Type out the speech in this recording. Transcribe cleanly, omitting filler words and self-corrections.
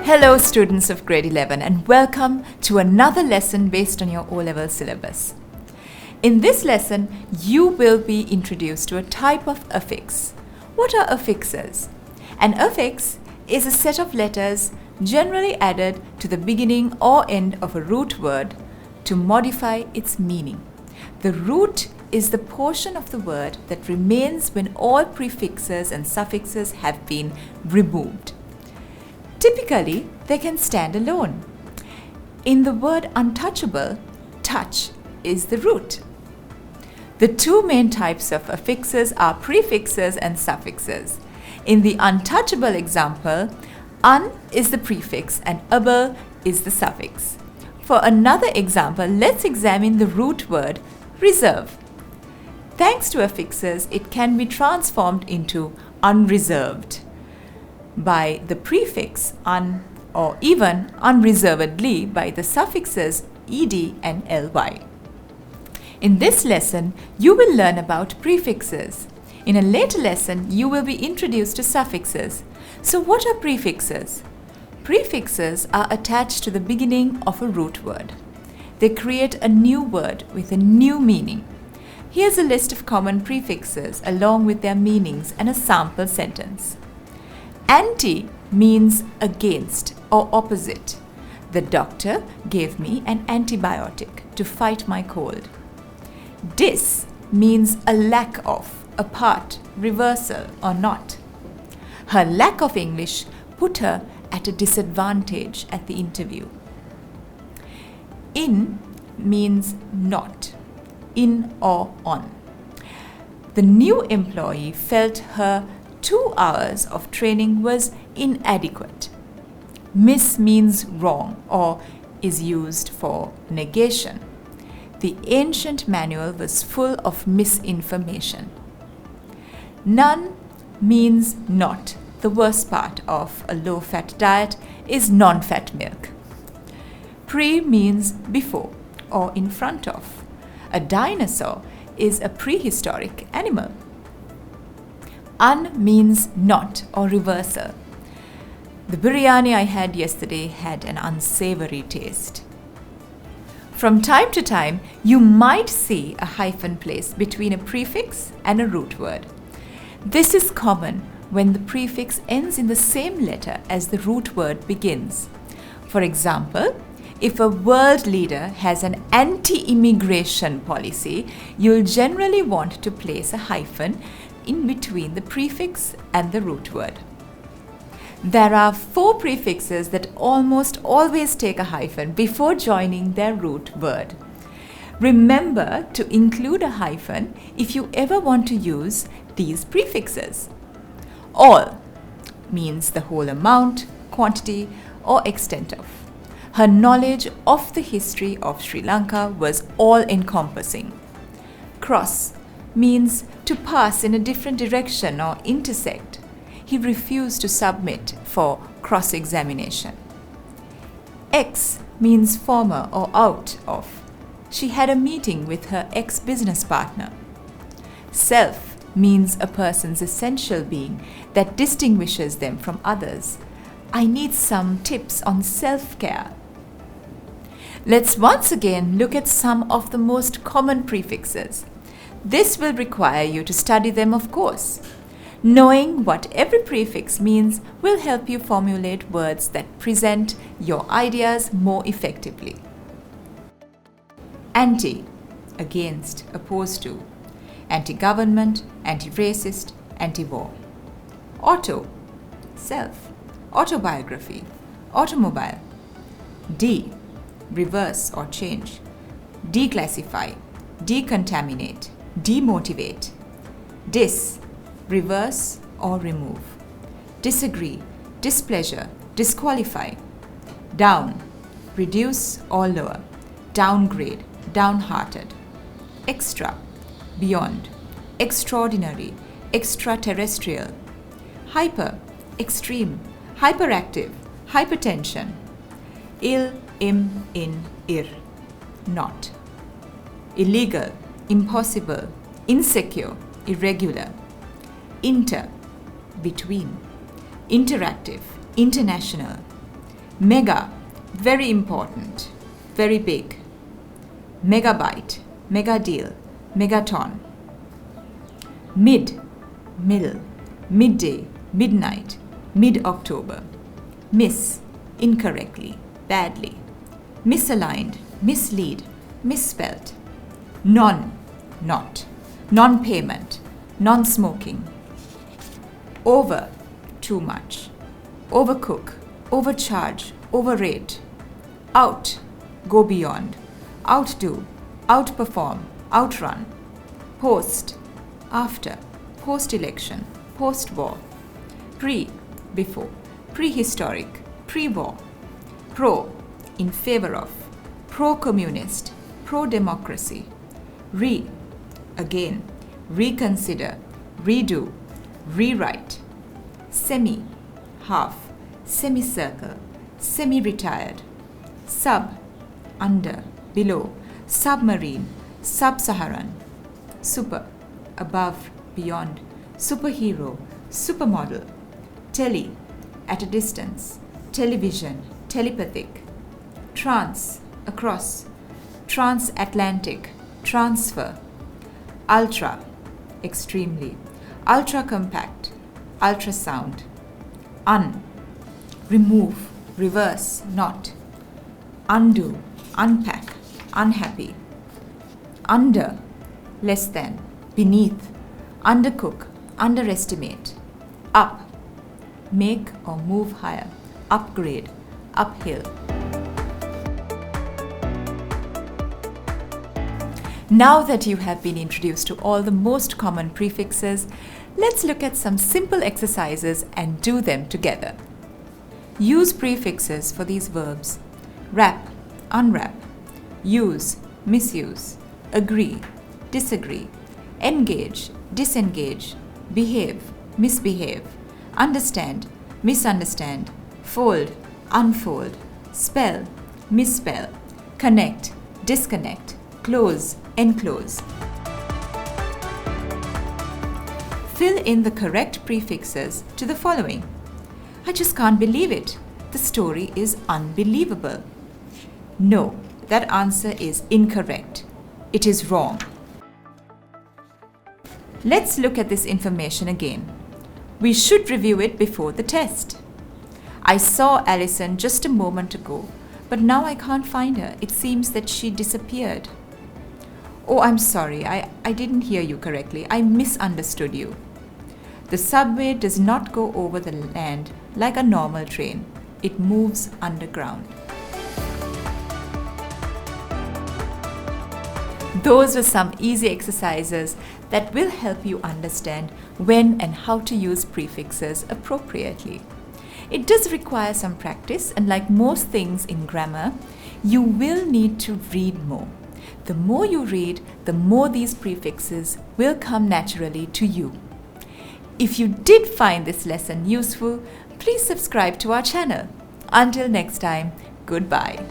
Hello students of grade 11 and welcome to another lesson based on your O-level syllabus. In this lesson, you will be introduced to a type of affix. What are affixes? An affix is a set of letters generally added to the beginning or end of a root word to modify its meaning. The root is the portion of the word that remains when all prefixes and suffixes have been removed. Typically, they can stand alone. In the word untouchable, touch is the root. The two main types of affixes are prefixes and suffixes. In the untouchable example, un is the prefix and able is the suffix. For another example, let's examine the root word reserve. Thanks to affixes, it can be transformed into unreserved by the prefix un or even unreservedly by the suffixes ed and ly. In this lesson, you will learn about prefixes. In a later lesson, you will be introduced to suffixes. So what are prefixes? Prefixes are attached to the beginning of a root word. They create a new word with a new meaning. Here's a list of common prefixes along with their meanings and a sample sentence. Anti means against or opposite. The doctor gave me an antibiotic to fight my cold. Dis means a lack of, apart, reversal, or not. Her lack of English put her at a disadvantage at the interview. In means not, in or on. The new employee felt her 2 hours of training was inadequate. Miss means wrong or is used for negation. The ancient manual was full of misinformation. None means not. The worst part of a low-fat diet is non-fat milk. Pre means before or in front of. A dinosaur is a prehistoric animal. Un means not or reversal. The biryani I had yesterday had an unsavory taste. From time to time, you might see a hyphen placed between a prefix and a root word. This is common when the prefix ends in the same letter as the root word begins. For example, if a world leader has an anti-immigration policy, you'll generally want to place a hyphen in between the prefix and the root word. There are 4 prefixes that almost always take a hyphen before joining their root word. Remember to include a hyphen if you ever want to use these prefixes. All means the whole amount, quantity, or extent of. Her knowledge of the history of Sri Lanka was all-encompassing. Cross means to pass in a different direction or intersect. He refused to submit for cross-examination. Ex means former or out of. She had a meeting with her ex-business partner. Self means a person's essential being that distinguishes them from others. I need some tips on self-care. Let's once again look at some of the most common prefixes. This will require you to study them, of course. Knowing what every prefix means will help you formulate words that present your ideas more effectively. Anti, against, opposed to. Anti-government, anti-racist, anti-war. Auto, self. Autobiography, automobile. De, reverse or change. Declassify, decontaminate, demotivate. Dis, reverse or remove. Disagree, displeasure, disqualify. Down, reduce or lower. Downgrade, downhearted. Extra, beyond. Extraordinary, extraterrestrial. Hyper, extreme, hyperactive, hypertension. Ill, im, in, ir, not. Illegal, impossible, insecure, irregular. Inter, between. Interactive, international. Mega, very important, very big. Megabyte, mega deal, megaton. Mid, middle, midday, midnight, mid-October. Miss, incorrectly, badly. Misaligned, mislead, misspelt. Non, not. Non-payment, non-smoking. Over, too much. Overcook, overcharge, overrate. Out, go beyond. Outdo, outperform, outrun. Post, after, post-election, post-war. Pre, before, prehistoric, pre-war. Pro, in favor of, pro-communist, pro-democracy. Re, again, reconsider, redo, rewrite. Semi, half, semicircle, semi-retired. Sub, under, below, submarine, sub-Saharan. Super, above, beyond, superhero, supermodel. Tele, at a distance, television, telepathic. Trans, across, transatlantic, transfer. Ultra, extremely, ultra compact, ultrasound. Un, remove, reverse, not. Undo, unpack, unhappy. Under, less than, beneath, undercook, underestimate. Up, make or move higher, upgrade, uphill. Now that you have been introduced to all the most common prefixes, let's look at some simple exercises and do them together. Use prefixes for these verbs: wrap, unwrap, use, misuse, agree, disagree, engage, disengage, behave, misbehave, understand, misunderstand, fold, unfold, spell, misspell, connect, disconnect, close, enclose. Fill in the correct prefixes to the following. I just can't believe it. The story is unbelievable. No, that answer is incorrect. It is wrong. Let's look at this information again. We should review it before the test. I saw Alison just a moment ago, but now I can't find her. It seems that she disappeared. Oh, I'm sorry, I didn't hear you correctly. I misunderstood you. The subway does not go over the land like a normal train. It moves underground. Those were some easy exercises that will help you understand when and how to use prefixes appropriately. It does require some practice, and like most things in grammar, you will need to read more. The more you read, the more these prefixes will come naturally to you. If you did find this lesson useful, please subscribe to our channel. Until next time, goodbye.